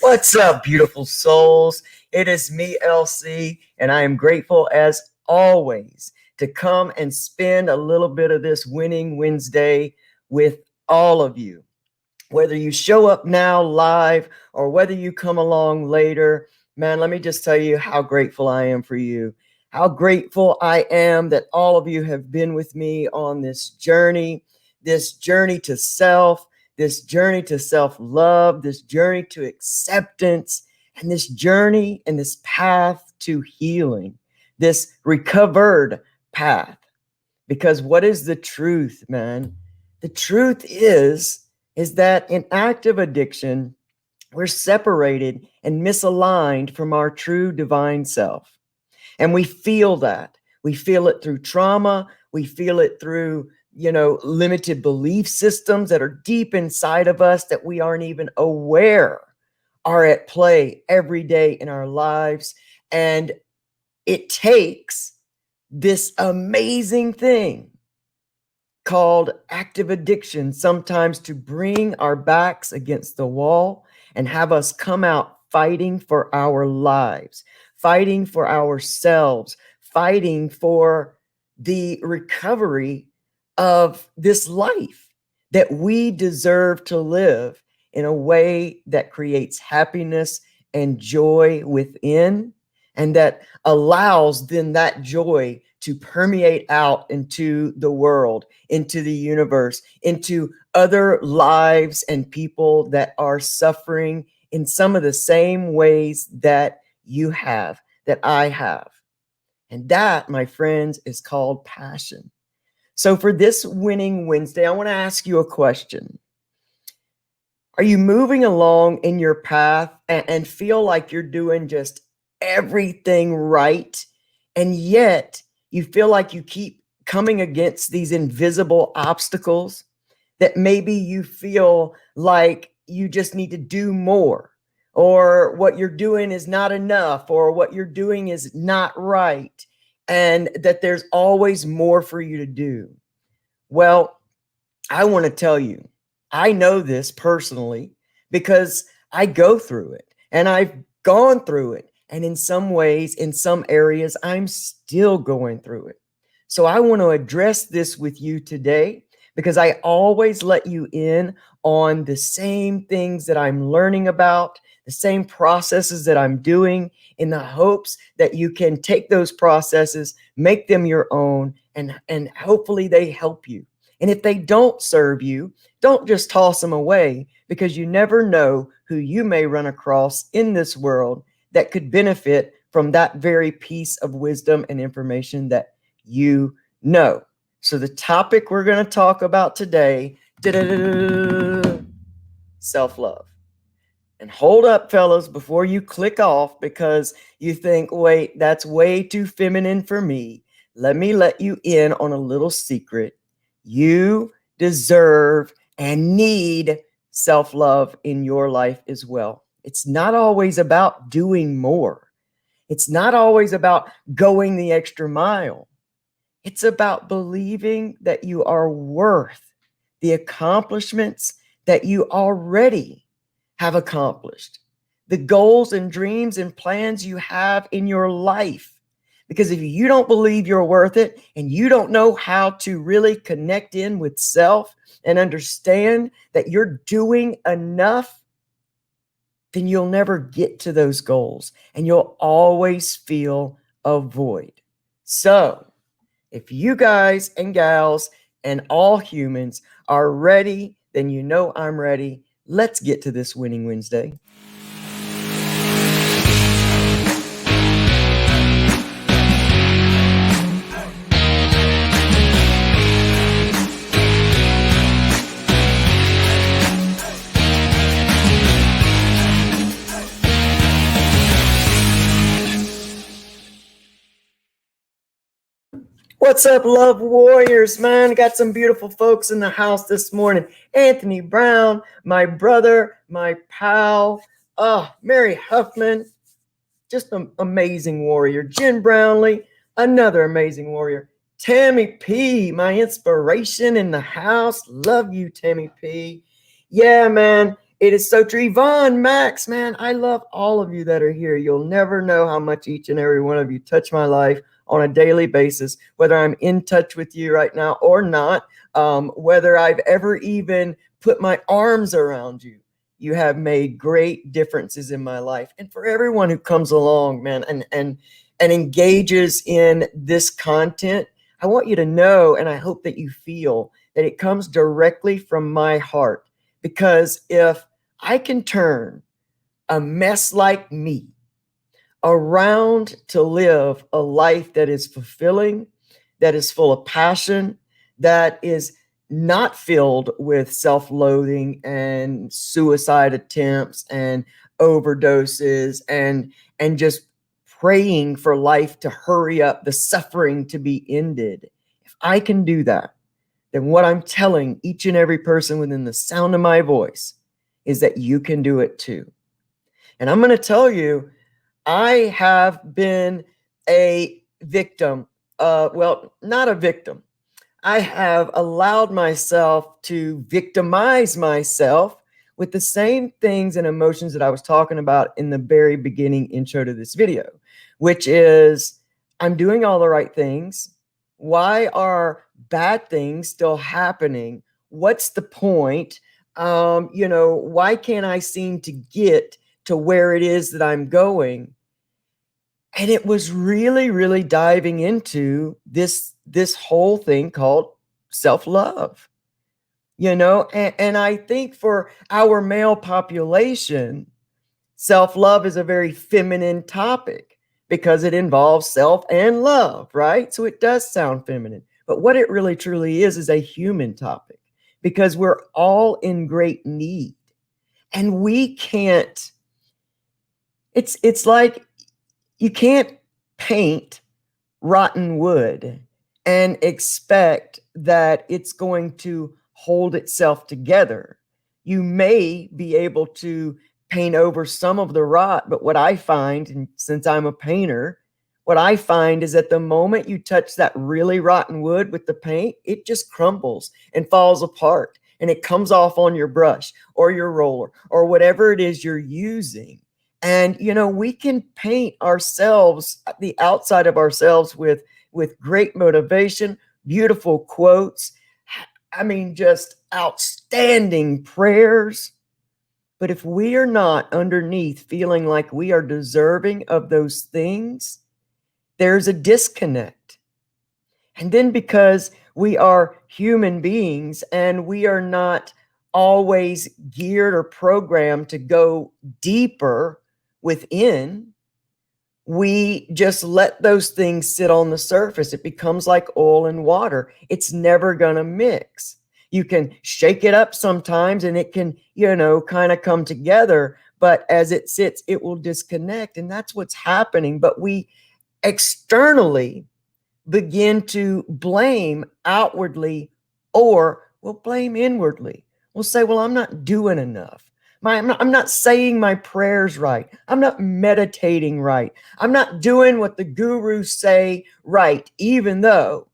What's up, beautiful souls? It is me, LC, and I am grateful as always to come and spend a little bit of this Winning Wednesday with all of you. Whether you show up now live or whether you come along later, man, let me just tell you how grateful I am for you. How grateful I am that all of you have been with me on this journey to self, this journey to self-love, this journey to acceptance, and this journey and this path to healing, this recovered path. Because what is the truth, man? The truth is that in active addiction, we're separated and misaligned from our true divine self. And we feel that. We feel it through trauma. We feel it through limited belief systems that are deep inside of us that we aren't even aware are at play every day in our lives. And it takes this amazing thing called active addiction sometimes to bring our backs against the wall and have us come out fighting for our lives, fighting for ourselves, fighting for the recovery of this life that we deserve to live in a way that creates happiness and joy within, and that allows then that joy to permeate out into the world, into the universe, into other lives and people that are suffering in some of the same ways that you have, that I have. And that, my friends, is called passion. So for this Winning Wednesday, I want to ask you a question. Are you moving along in your path and feel like you're doing just everything right, and yet you feel like you keep coming against these invisible obstacles that maybe you feel like you just need to do more, or what you're doing is not enough, or what you're doing is not right, and that there's always more for you to do? Well, I want to tell you, I know this personally because I go through it and I've gone through it. And in some ways, in some areas, I'm still going through it. So I want to address this with you today because I always let you in on the same things that I'm learning about, the same processes that I'm doing, in the hopes that you can take those processes, make them your own, and hopefully they help you. And if they don't serve you, don't just toss them away, because you never know who you may run across in this world that could benefit from that very piece of wisdom and information that you know. So the topic we're going to talk about today, self-love. And hold up, fellas, before you click off because you think, wait, that's way too feminine for me. Let me let you in on a little secret. You deserve and need self-love in your life as well. It's not always about doing more. It's not always about going the extra mile. It's about believing that you are worth the accomplishments that you already have accomplished, the goals and dreams and plans you have in your life. Because if you don't believe you're worth it and you don't know how to really connect in with self and understand that you're doing enough, then you'll never get to those goals and you'll always feel a void. So, if you guys and gals and all humans are ready, then you know I'm ready. Let's get to this Winning Wednesday. What's up, love warriors, man? Got some beautiful folks in the house this morning. Anthony Brown, my brother, my pal, Mary Huffman, just an amazing warrior. Jen Brownlee, another amazing warrior. Tammy P, my inspiration in the house. Love you, Tammy P. Yeah, man, it is so true. Yvonne, Max, man, I love all of you that are here. You'll never know how much each and every one of you touch my life on a daily basis, whether I'm in touch with you right now or not, whether I've ever even put my arms around you. You have made great differences in my life. And for everyone who comes along, man, and engages in this content, I want you to know, and I hope that you feel that it comes directly from my heart. Because if I can turn a mess like me around to live a life that is fulfilling, that is full of passion, that is not filled with self-loathing and suicide attempts and overdoses and just praying for life to hurry up, the suffering to be ended. If I can do that, then what I'm telling each and every person within the sound of my voice is that you can do it too. And I'm going to tell you, I have been a victim. Well, not a victim. I have allowed myself to victimize myself with the same things and emotions that I was talking about in the very beginning intro to this video, which is I'm doing all the right things. Why are bad things still happening? What's the point? Why can't I seem to get to where it is that I'm going? And it was really, really diving into this whole thing called self-love, and I think for our male population, self-love is a very feminine topic because it involves self and love, right? So it does sound feminine, but what it really truly is a human topic because we're all in great need and we can't, it's like you can't paint rotten wood and expect that it's going to hold itself together. You may be able to paint over some of the rot, but what I find, and since I'm a painter, what I find is that the moment you touch that really rotten wood with the paint, it just crumbles and falls apart and it comes off on your brush or your roller or whatever it is you're using. And, we can paint ourselves, the outside of ourselves with great motivation, beautiful quotes. I mean, just outstanding prayers. But if we are not underneath feeling like we are deserving of those things, there's a disconnect. And then because we are human beings and we are not always geared or programmed to go deeper within, we just let those things sit on the surface. It becomes like oil and water. It's never going to mix. You can shake it up sometimes and it can, kind of come together, but as it sits, it will disconnect. And that's what's happening. But we externally begin to blame outwardly, or we'll blame inwardly. We'll say, well, I'm not doing enough. I'm not saying my prayers right. I'm not meditating right. I'm not doing what the gurus say right, even though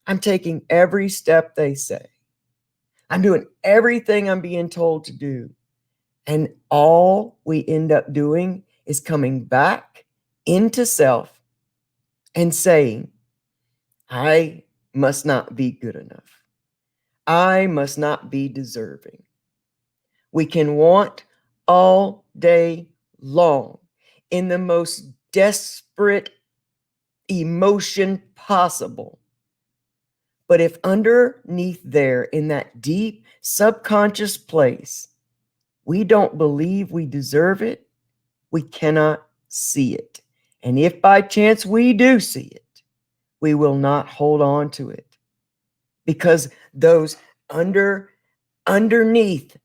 I'm taking every step they say. I'm doing everything I'm being told to do. And all we end up doing is coming back into self and saying, I must not be good enough. I must not be deserving. We can want all day long in the most desperate emotion possible. But if underneath there, in that deep subconscious place, we don't believe we deserve it, we cannot see it. And if by chance we do see it, we will not hold on to it, because those underneath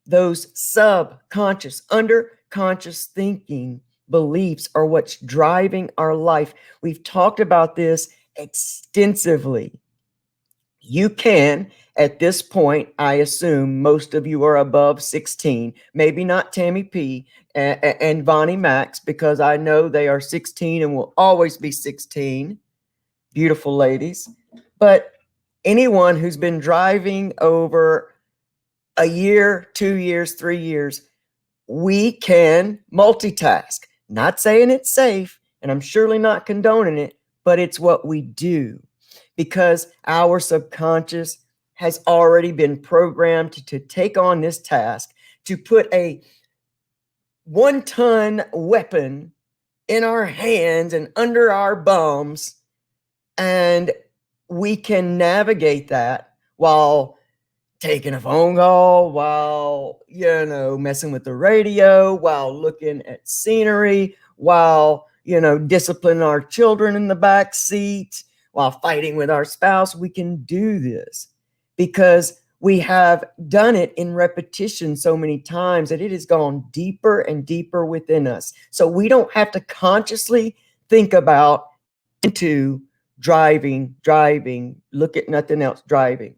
those subconscious, underconscious thinking beliefs are what's driving our life. We've talked about this extensively. You can, at this point, I assume most of you are above 16, maybe not Tammy P and Vonnie Max, because I know they are 16 and will always be 16. Beautiful ladies. But anyone who's been driving over a year, 2 years, 3 years, we can multitask. Not saying it's safe, and I'm surely not condoning it, but it's what we do, because our subconscious has already been programmed to take on this task, to put a 1-ton weapon in our hands and under our bums, and we can navigate that while taking a phone call, while, messing with the radio, while looking at scenery, while, disciplining our children in the back seat, while fighting with our spouse. We can do this because we have done it in repetition so many times that it has gone deeper and deeper within us. So we don't have to consciously think about into driving, look at nothing else, driving.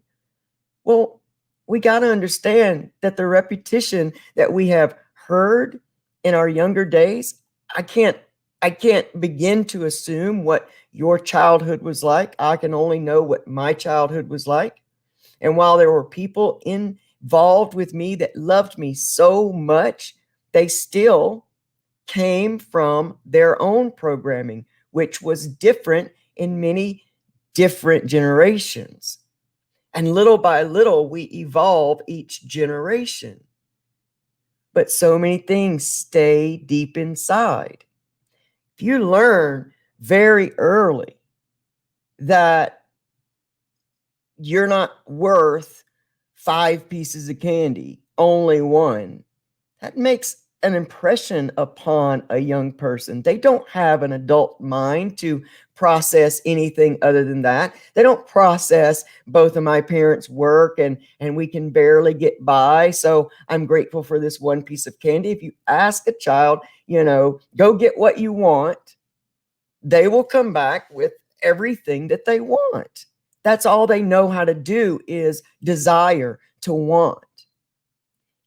Well, we got to understand that the repetition that we have heard in our younger days, I can't begin to assume what your childhood was like. I can only know what my childhood was like. And while there were people involved with me that loved me so much, they still came from their own programming, which was different in many different generations. And little by little, we evolve each generation. But so many things stay deep inside. If you learn very early that you're not worth 5 pieces of candy, only one, that makes an impression upon a young person. They don't have an adult mind to process anything other than that. They don't process both of my parents work and we can barely get by, so I'm grateful for this one piece of candy. If you ask a child, go get what you want, they will come back with everything that they want. That's all they know how to do, is desire, to want.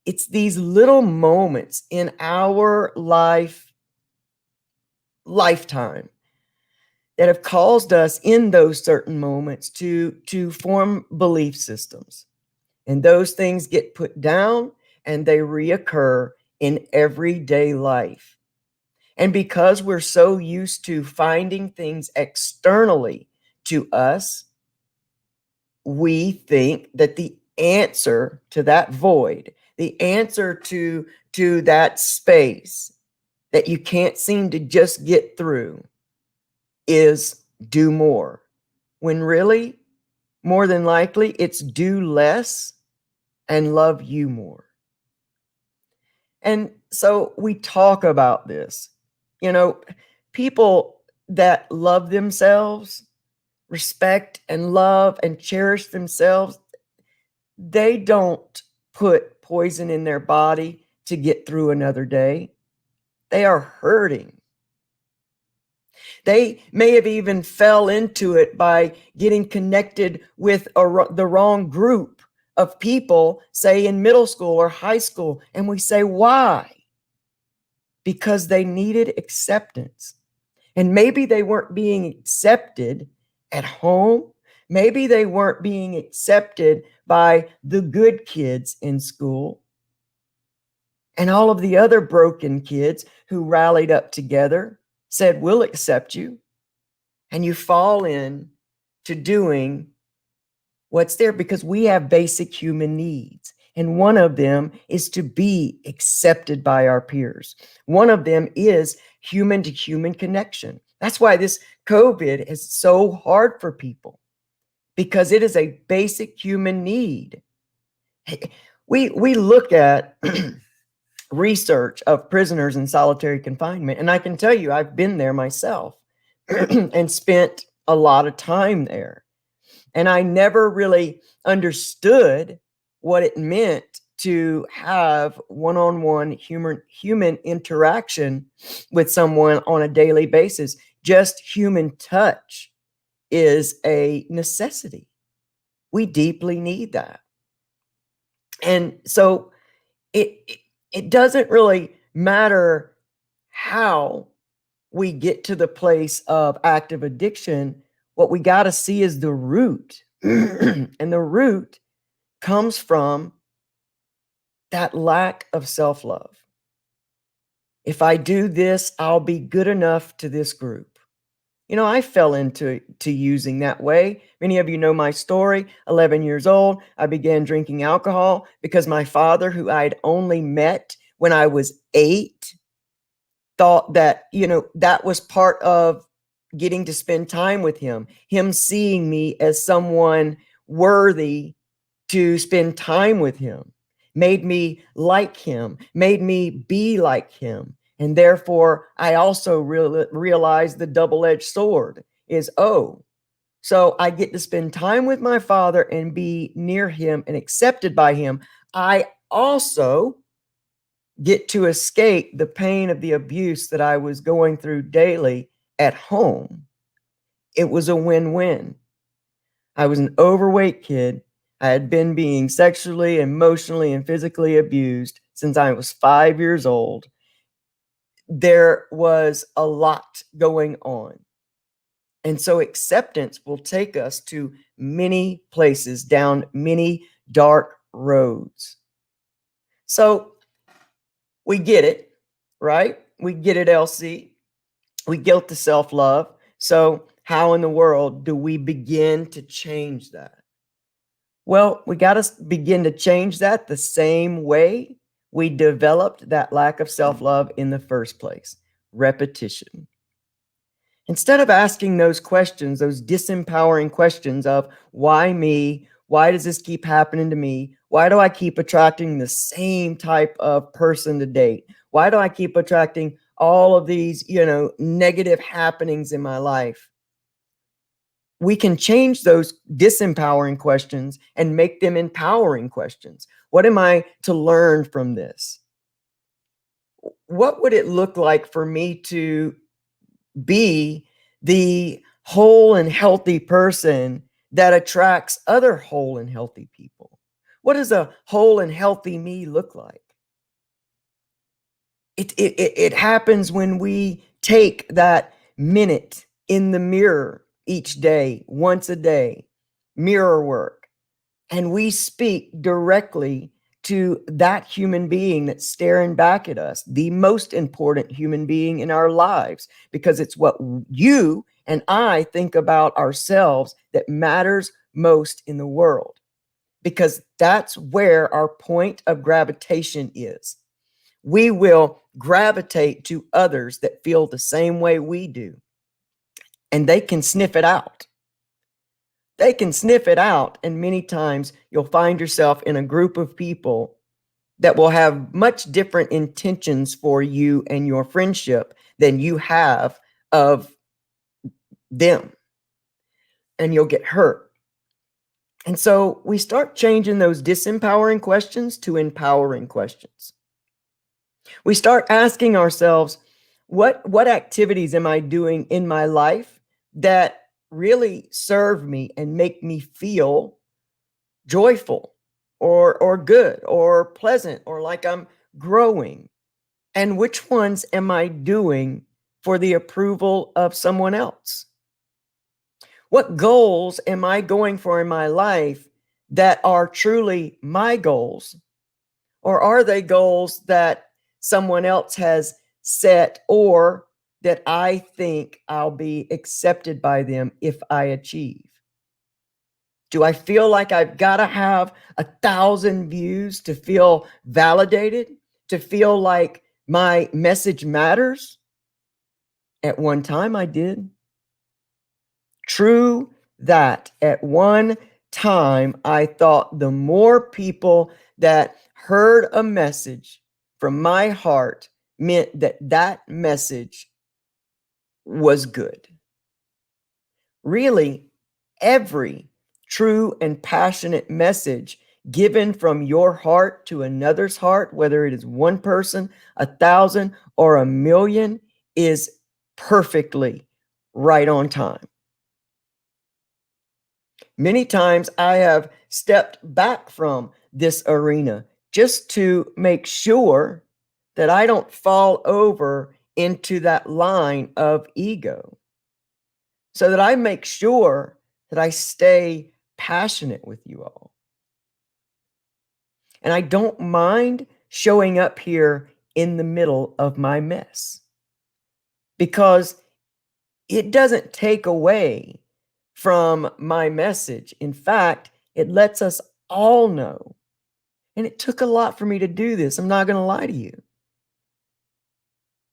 It's these little moments in our lifetime that have caused us in those certain moments to form belief systems. And those things get put down and they reoccur in everyday life. And because we're so used to finding things externally to us, we think that the answer to that void, the answer to that space that you can't seem to just get through, is do more. When really, more than likely, it's do less and love you more. And so we talk about this. People that love themselves, respect and love and cherish themselves, they don't put poison in their body to get through another day. They are hurting. They may have even fell into it by getting connected with the wrong group of people, say in middle school or high school. And we say, why? Because they needed acceptance. And maybe they weren't being accepted at home. Maybe they weren't being accepted by the good kids in school and all of the other broken kids who rallied up together, said, we'll accept you. And you fall in to doing What's there? Because we have basic human needs. And one of them is to be accepted by our peers. One of them is human to human connection. That's why this COVID is so hard for people, because it is a basic human need. We look at research of prisoners in solitary confinement, and I can tell you, I've been there myself and spent a lot of time there. And I never really understood what it meant to have one-on-one human interaction with someone on a daily basis. Just human touch is a necessity. We deeply need that. And so it doesn't really matter how we get to the place of active addiction. What we got to see is the root. And the root comes from that lack of self-love. If I do this, I'll be good enough to this group. I fell into using that way. Many of you know my story. 11 years old, I began drinking alcohol because my father, who I'd only met when I was 8, thought that, that was part of getting to spend time with him seeing me as someone worthy to spend time with him, made me like him, made me be like him. And therefore, I also realized the double-edged sword is, so I get to spend time with my father and be near him and accepted by him. I also get to escape the pain of the abuse that I was going through daily at home. It was a win-win. I was an overweight kid. I had been being sexually, emotionally, and physically abused since I was 5 years old. There was a lot going on. And so acceptance will take us to many places, down many dark roads. So we get it, right? We get it, LC. We get the self-love. So how in the world do we begin to change that? Well, we got to begin to change that the same way we developed that lack of self-love in the first place: repetition. Instead of asking those questions, those disempowering questions of why me? Why does this keep happening to me? Why do I keep attracting the same type of person to date? Why do I keep attracting all of these, negative happenings in my life? We can change those disempowering questions and make them empowering questions. What am I to learn from this? What would it look like for me to be the whole and healthy person that attracts other whole and healthy people? What does a whole and healthy me look like? It happens when we take that minute in the mirror each day, once a day, mirror work, and we speak directly to that human being that's staring back at us, the most important human being in our lives, because it's what you and I think about ourselves that matters most in the world, because that's where our point of gravitation is. We will gravitate to others that feel the same way we do, and they can sniff it out. They can sniff it out, and many times you'll find yourself in a group of people that will have much different intentions for you and your friendship than you have of them, and you'll get hurt. And so we start changing those disempowering questions to empowering questions. We start asking ourselves, what activities am I doing in my life that really serve me and make me feel joyful or good or pleasant or like I'm growing? And which ones am I doing for the approval of someone else? What goals am I going for in my life that are truly my goals? Or are they goals that someone else has set, or that I think I'll be accepted by them if I achieve? Do I feel like I've got to have 1,000 views to feel validated, to feel like my message matters? At one time, I did. True that. At one time, I thought the more people that heard a message from my heart meant that that message was good. Really, every true and passionate message given from your heart to another's heart, whether it is one person, 1,000, or 1,000,000, is perfectly right on time. Many times I have stepped back from this arena just to make sure that I don't fall over into that line of ego, so that I make sure that I stay passionate with you all. And I don't mind showing up here in the middle of my mess, because it doesn't take away from my message. In fact, it lets us all know. And it took a lot for me to do this. I'm not going to lie to you.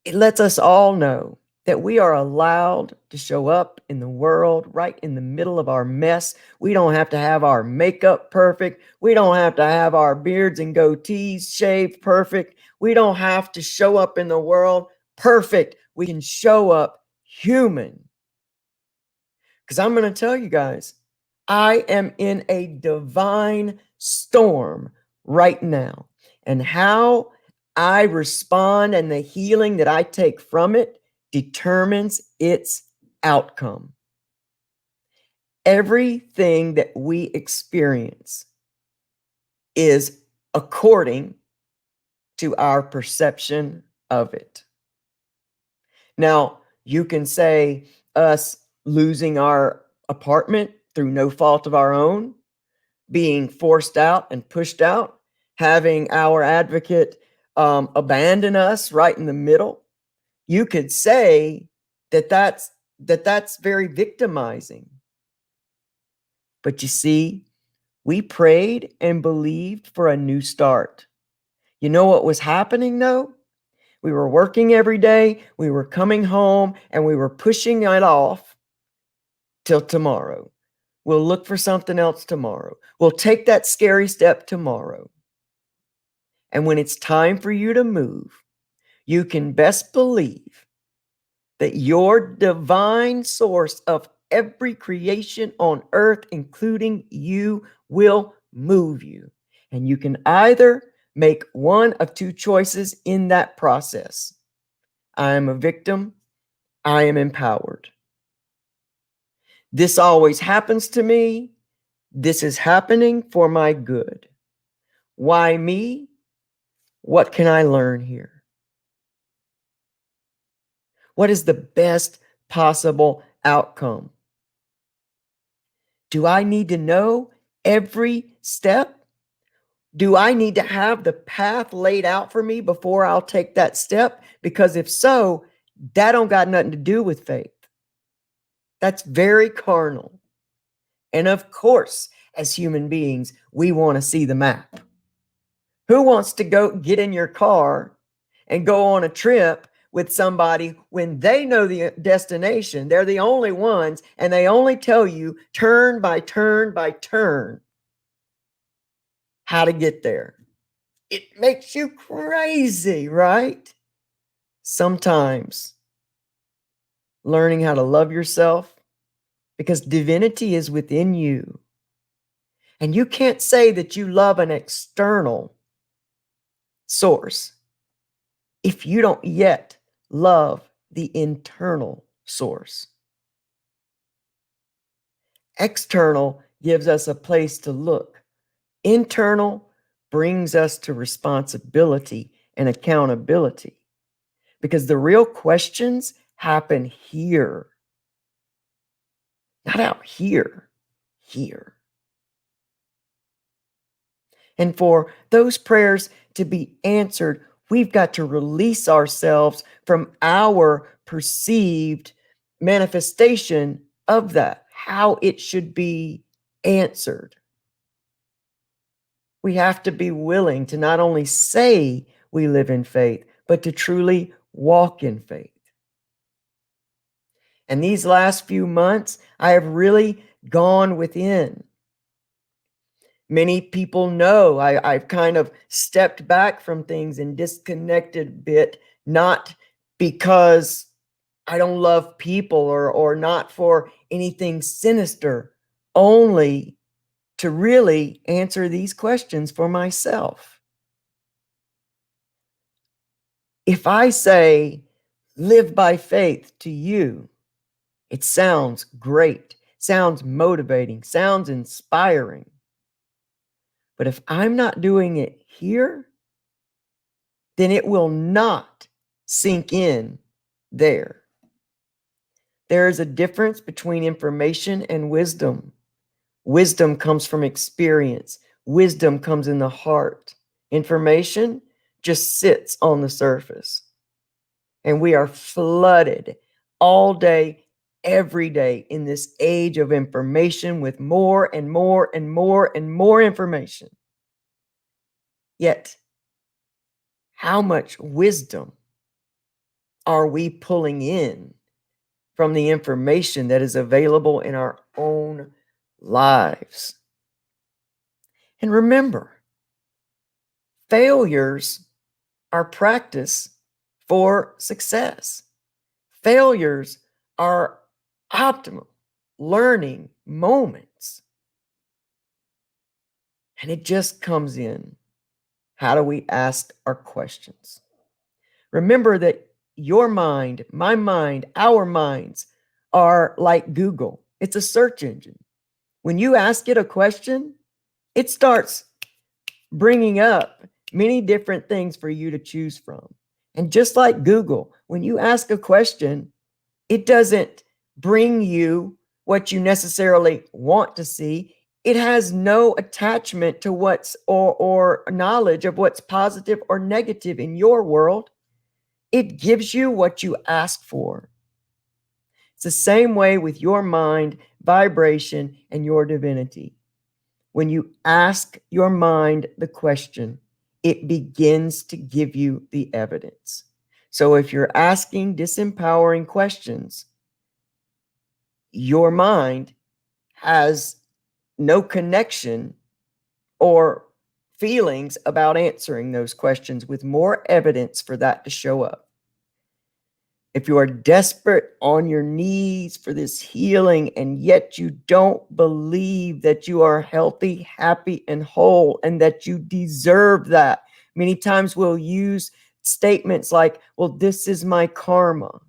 It lets us all know that we are allowed to show up in the world right in the middle of our mess. We don't have to have our makeup perfect. We don't have to have our beards and goatees shaved perfect. We don't have to show up in the world perfect. We can show up human. Because I'm going to tell you guys, I am in a divine storm right now. And how I respond and the healing that I take from it determines its outcome. Everything that we experience is according to our perception of it. Now, you can say us losing our apartment through no fault of our own, being forced out and pushed out, having our advocate abandon us right in the middle. You could say that that's very victimizing. But you see, we prayed and believed for a new start. You know what was happening though? We were working every day, we were coming home, and we were pushing it off till tomorrow. We'll look for something else tomorrow. We'll take that scary step tomorrow. And when it's time for you to move, you can best believe that your divine source of every creation on earth, including you, will move you. And you can either make one of two choices in that process. I am a victim. I am empowered. This always happens to me. This is happening for my good. Why me? What can I learn here? What is the best possible outcome? Do I need to know every step? Do I need to have the path laid out for me before I'll take that step? Because if so, that don't got nothing to do with faith. That's very carnal. And of course, as human beings, we want to see the map. Who wants to go get in your car and go on a trip with somebody when they know the destination? They're the only ones, and they only tell you turn by turn by turn how to get there. It makes you crazy, right? Sometimes learning how to love yourself, because divinity is within you. And you can't say that you love an external source if you don't yet love the internal source. External gives us a place to look. Internal brings us to responsibility and accountability, because the real questions happen here, not out here, here. And for those prayers to be answered, we've got to release ourselves from our perceived manifestation of that, how it should be answered. We have to be willing to not only say we live in faith, but to truly walk in faith. And these last few months, I have really gone within. Many people know I've kind of stepped back from things and disconnected a bit, not because I don't love people or not for anything sinister, only to really answer these questions for myself. If I say live by faith to you, it sounds great, sounds motivating, sounds inspiring. But if I'm not doing it here, then it will not sink in there. There is a difference between information and wisdom. Wisdom comes from experience. Wisdom comes in the heart. Information just sits on the surface. And we are flooded all day, every day in this age of information with more and more and more and more information. Yet, how much wisdom are we pulling in from the information that is available in our own lives? And remember, failures are practice for success. Failures are optimal learning moments. And it just comes in. How do we ask our questions? Remember that your mind, my mind, our minds are like Google. It's a search engine. When you ask it a question, it starts bringing up many different things for you to choose from. And just like Google, when you ask a question, it doesn't bring you what you necessarily want to see. It has no attachment to what's or knowledge of what's positive or negative in your world. It gives you what you ask for. It's the same way with your mind, vibration, and your divinity. When you ask your mind the question, it begins to give you the evidence. So if you're asking disempowering questions, your mind has no connection or feelings about answering those questions with more evidence for that to show up. If you are desperate on your knees for this healing and yet you don't believe that you are healthy, happy, and whole and that you deserve that, many times we'll use statements like, well, this is my karma.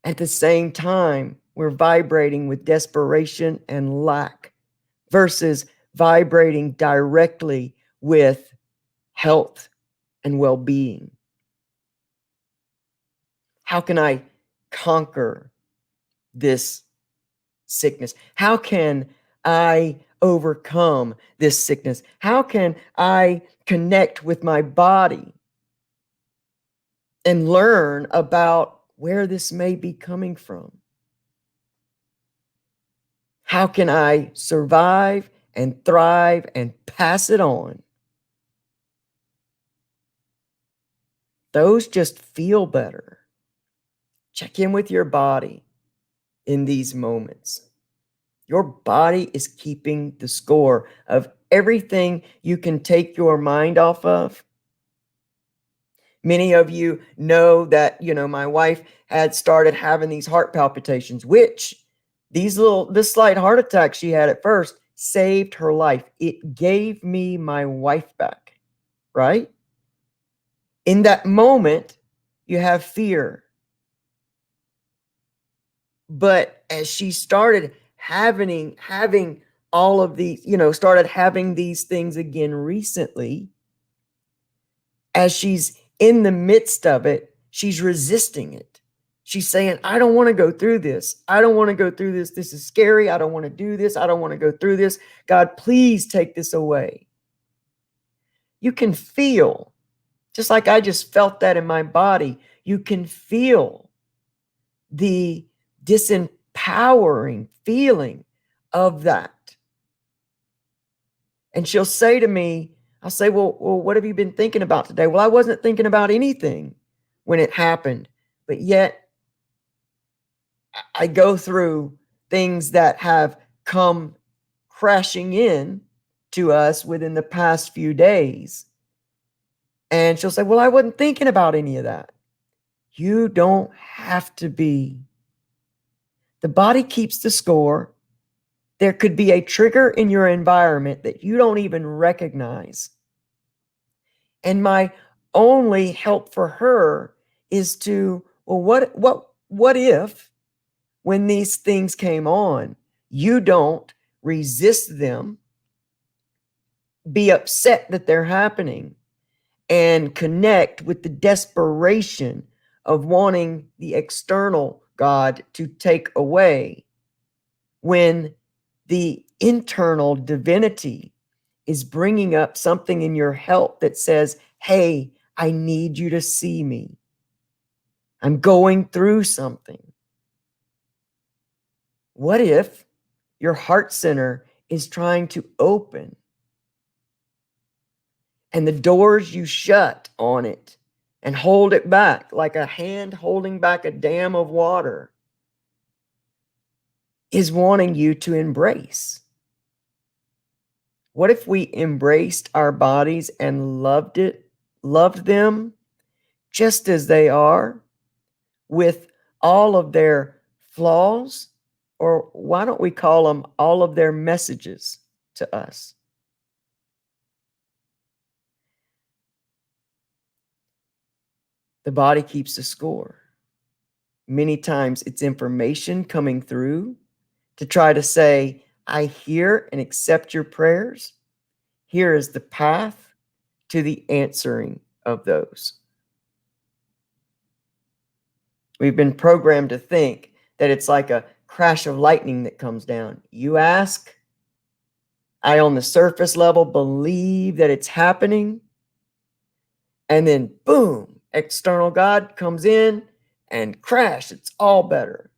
At the same time, we're vibrating with desperation and lack versus vibrating directly with health and well-being. How can I conquer this sickness? How can I overcome this sickness? How can I connect with my body and learn about where this may be coming from? How can I survive and thrive and pass it on? Those just feel better. Check in with your body in these moments. Your body is keeping the score of everything you can take your mind off of. Many of you know that, my wife had started having these heart palpitations, which this slight heart attack she had at first saved her life. It gave me my wife back, right? In that moment, you have fear. But as she started having all of these, started having these things again recently, as she's in the midst of it, she's resisting it. She's saying, I don't want to go through this. I don't want to go through this. This is scary. I don't want to do this. I don't want to go through this. God, please take this away. You can feel, just like I just felt that in my body, you can feel the disempowering empowering feeling of that. And she'll say to me, I'll say, well, what have you been thinking about today? Well, I wasn't thinking about anything when it happened, but yet I go through things that have come crashing in to us within the past few days. And she'll say, well, I wasn't thinking about any of that. You don't have to be. The body keeps the score. There could be a trigger in your environment that you don't even recognize. And my only help for her is to, well, what if when these things came on, you don't resist them, be upset that they're happening, and connect with the desperation of wanting the external God to take away, when the internal divinity is bringing up something in your health that says, hey, I need you to see me. I'm going through something. What if your heart center is trying to open and the doors you shut on it and hold it back like a hand holding back a dam of water is wanting you to embrace? What if we embraced our bodies and loved them just as they are, with all of their flaws, or why don't we call them all of their messages to us? The body keeps the score. Many times it's information coming through to try to say, I hear and accept your prayers. Here is the path to the answering of those. We've been programmed to think that it's like a crash of lightning that comes down. You ask, I on the surface level believe that it's happening, and then boom, external God comes in and crash, it's all better.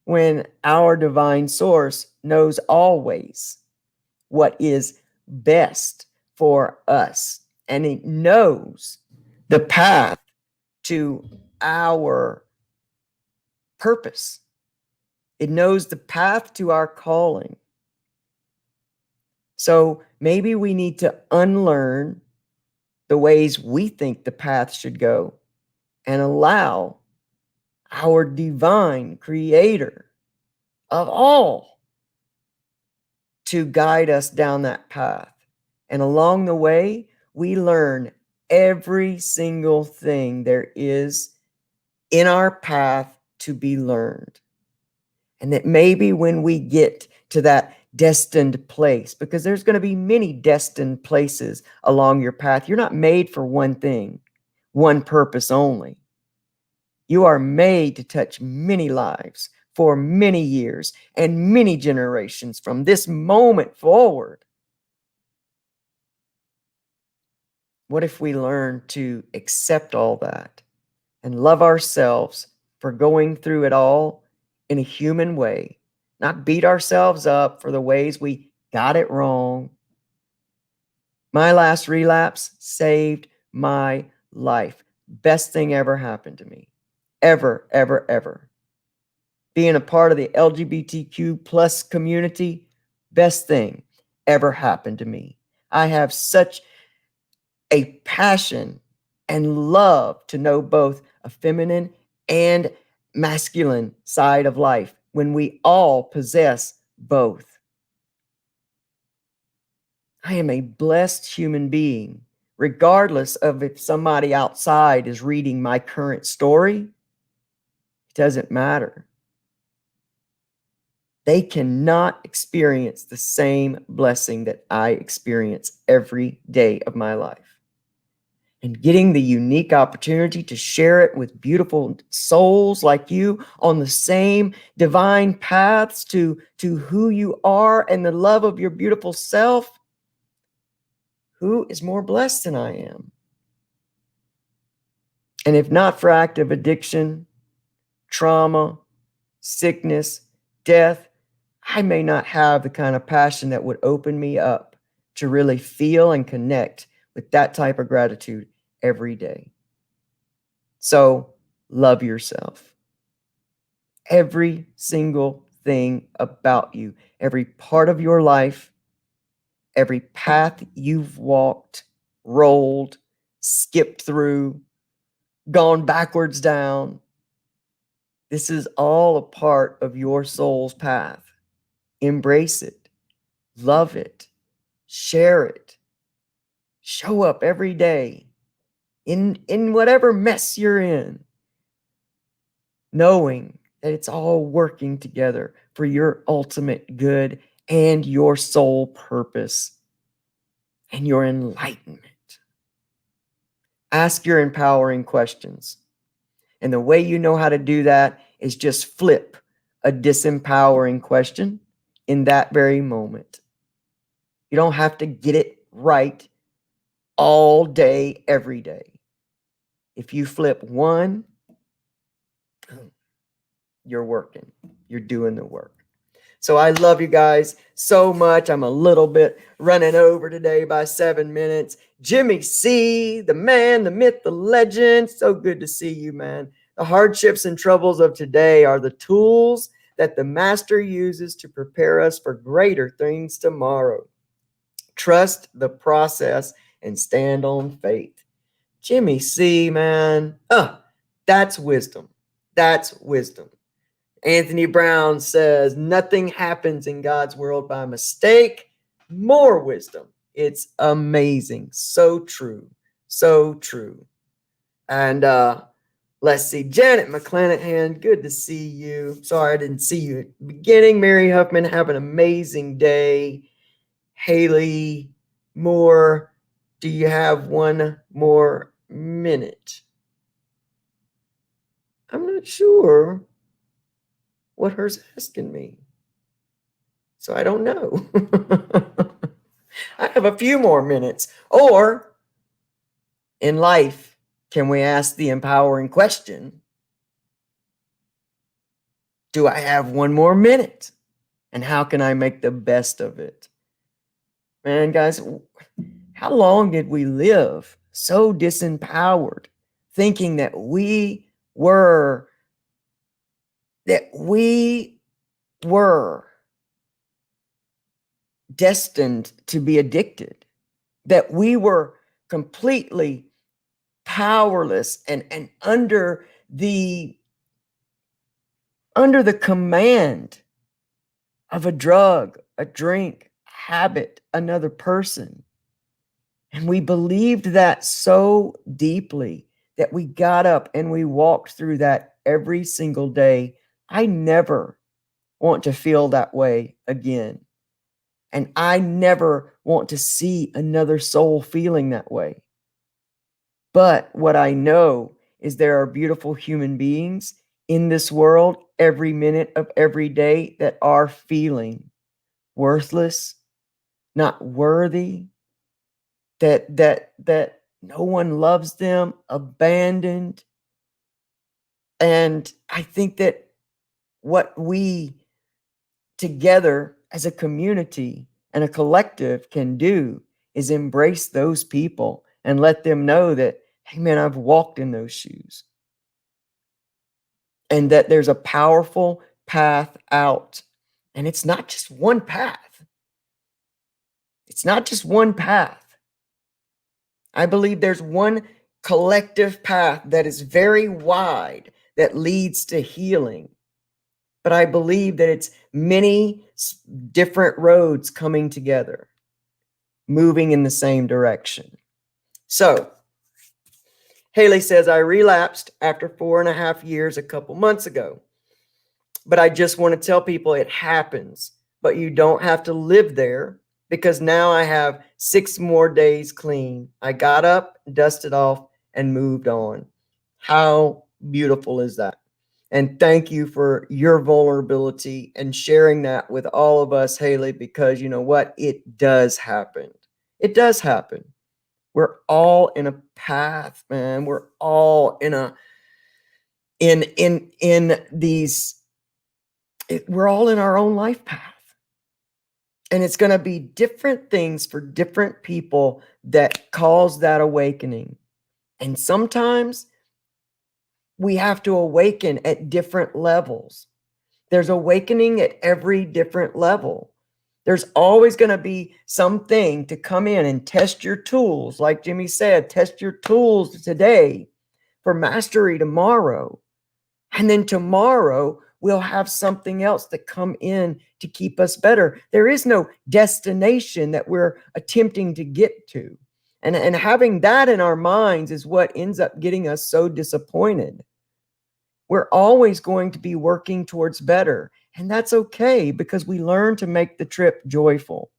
When our divine source knows always what is best for us, and it knows the path to our purpose. It knows the path to our calling. So maybe we need to unlearn the ways we think the path should go and allow our divine creator of all to guide us down that path. And along the way, we learn every single thing there is in our path to be learned. And that maybe when we get to that destined place, because there's going to be many destined places along your path. You're not made for one thing, one purpose only. You are made to touch many lives for many years and many generations from this moment forward. What if we learn to accept all that and love ourselves for going through it all in a human way, not beat ourselves up for the ways we got it wrong? My last relapse saved my life. Best thing ever happened to me. Ever, ever, ever. Being a part of the LGBTQ plus community, best thing ever happened to me. I have such a passion and love to know both a feminine and masculine side of life when we all possess both. I am a blessed human being, regardless of if somebody outside is reading my current story. It doesn't matter. They cannot experience the same blessing that I experience every day of my life. And getting the unique opportunity to share it with beautiful souls like you on the same divine paths to who you are and the love of your beautiful self. Who is more blessed than I am? And if not for active addiction, trauma, sickness, death, I may not have the kind of passion that would open me up to really feel and connect with that type of gratitude every day. So love yourself. Every single thing about you, every part of your life, every path you've walked, rolled, skipped through, gone backwards down. This is all a part of your soul's path. Embrace it, love it, share it, show up every day in whatever mess you're in, knowing that it's all working together for your ultimate good and your soul purpose and your enlightenment. Ask your empowering questions. And the way you know how to do that is just flip a disempowering question in that very moment. You don't have to get it right all day, every day. If you flip one, you're working. You're doing the work. So I love you guys so much. I'm a little bit running over today by 7 minutes. Jimmy C, the man, the myth, the legend. So good to see you, man. The hardships and troubles of today are the tools that the master uses to prepare us for greater things tomorrow. Trust the process and stand on faith. Jimmy C, man. That's wisdom. That's wisdom. Anthony Brown says, nothing happens in God's world by mistake. More wisdom. It's amazing. So true. So true. And let's see. Janet McClanahan, good to see you. Sorry I didn't see you at the beginning. Mary Huffman, have an amazing day. Haley Moore, do you have one more minute? I'm not sure what her's asking me. So I don't know. I have a few more minutes. Or in life, can we ask the empowering question, do I have one more minute? And how can I make the best of it? Man, guys, how long did we live so disempowered, thinking that we were destined to be addicted, that we were completely powerless and under the command of a drug, a drink, habit, another person. And we believed that so deeply that we got up and we walked through that every single day. I never want to feel that way again. And I never want to see another soul feeling that way. But what I know is there are beautiful human beings in this world every minute of every day that are feeling worthless, not worthy, that no one loves them, abandoned. And I think that what we together as a community and a collective can do is embrace those people and let them know that, hey man, I've walked in those shoes. And that there's a powerful path out. And it's not just one path. It's not just one path. I believe there's one collective path that is very wide that leads to healing. But I believe that it's many different roads coming together, moving in the same direction. So, Haley says, I relapsed after 4.5 years a couple months ago. But I just want to tell people it happens, but you don't have to live there because now I have 6 more days clean. I got up, dusted off, and moved on. How beautiful is that? And thank you for your vulnerability and sharing that with all of us, Haley, because you know what? It does happen. It does happen. We're all in a path, man. We're all in these we're all in our own life path. And it's going to be different things for different people that cause that awakening. And sometimes we have to awaken at different levels. There's awakening at every different level. There's always going to be something to come in and test your tools. Like Jimmy said, test your tools today for mastery tomorrow. And then tomorrow we'll have something else to come in to keep us better. There is no destination that we're attempting to get to. And having that in our minds is what ends up getting us so disappointed. We're always going to be working towards better. And that's okay, because we learn to make the trip joyful.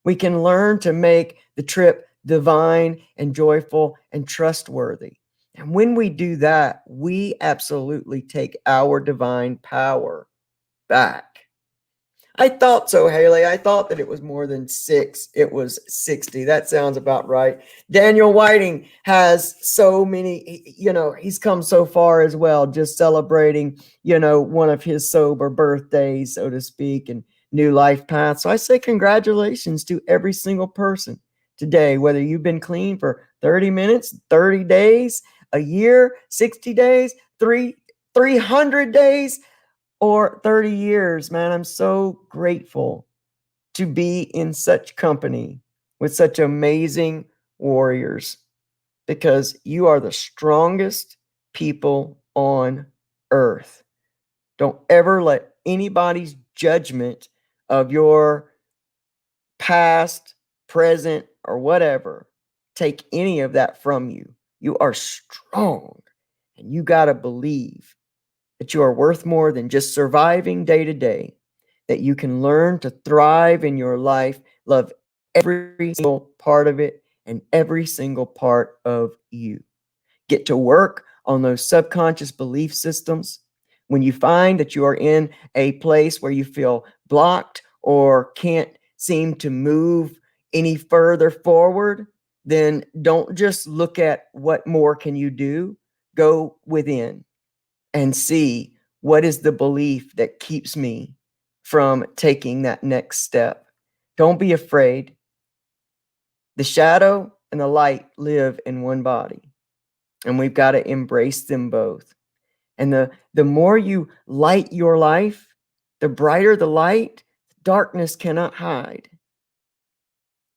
We can learn to make the trip divine and joyful and trustworthy. And when we do that, we absolutely take our divine power back. I thought so, Haley. I thought that it was more than 6. It was 60. That sounds about right. Daniel Whiting has so many, he's come so far as well, just celebrating, one of his sober birthdays, so to speak, and new life path. So I say congratulations to every single person today, whether you've been clean for 30 minutes, 30 days, a year, 60 days, 300 days, or 30 years, man. I'm so grateful to be in such company with such amazing warriors, because you are the strongest people on earth. Don't ever let anybody's judgment of your past, present, or whatever take any of that from you. You are strong, and you got to believe that you are worth more than just surviving day to day, that you can learn to thrive in your life, love every single part of it and every single part of you. Get to work on those subconscious belief systems. When you find that you are in a place where you feel blocked or can't seem to move any further forward, then don't just look at what more can you do. Go within and see what is the belief that keeps me from taking that next step. Don't be afraid. The shadow and the light live in one body, and we've got to embrace them both. And the more you light your life, the brighter the light, darkness cannot hide.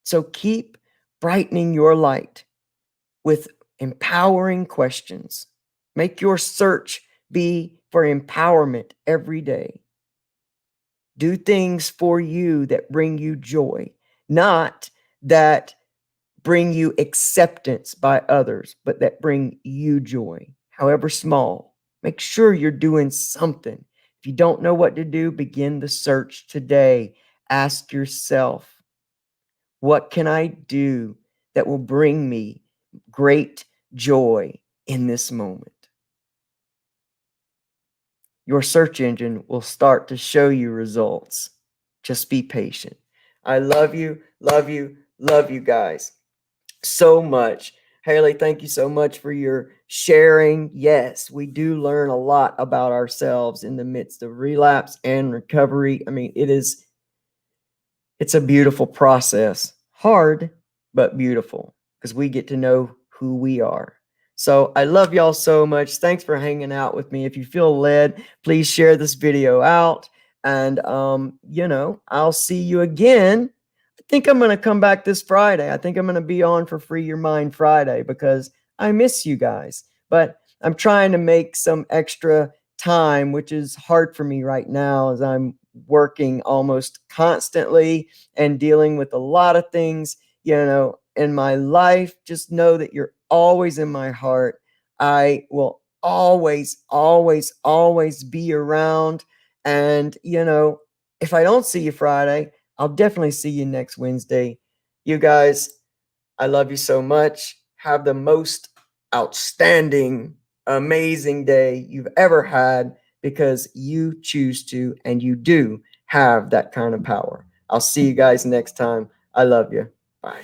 So keep brightening your light with empowering questions. Make your search be for empowerment every day. Do things for you that bring you joy, not that bring you acceptance by others, but that bring you joy, however small. Make sure you're doing something. If you don't know what to do, begin the search today. Ask yourself, what can I do that will bring me great joy in this moment? Your search engine will start to show you results. Just be patient. I love you, love you, love you guys so much. Haley, thank you so much for your sharing. Yes, we do learn a lot about ourselves in the midst of relapse and recovery. I mean, it's a beautiful process. Hard, but beautiful, because we get to know who we are. So I love y'all so much. Thanks for hanging out with me. If you feel led, please share this video out. And, I'll see you again. I think I'm going to come back this Friday. I think I'm going to be on for Free Your Mind Friday, because I miss you guys. But I'm trying to make some extra time, which is hard for me right now, as I'm working almost constantly and dealing with a lot of things, in my life. Just know that you're always in my heart. I will always, always, always be around. And, if I don't see you Friday, I'll definitely see you next Wednesday. You guys, I love you so much. Have the most outstanding, amazing day you've ever had, because you choose to, and you do have that kind of power. I'll see you guys next time. I love you. Bye.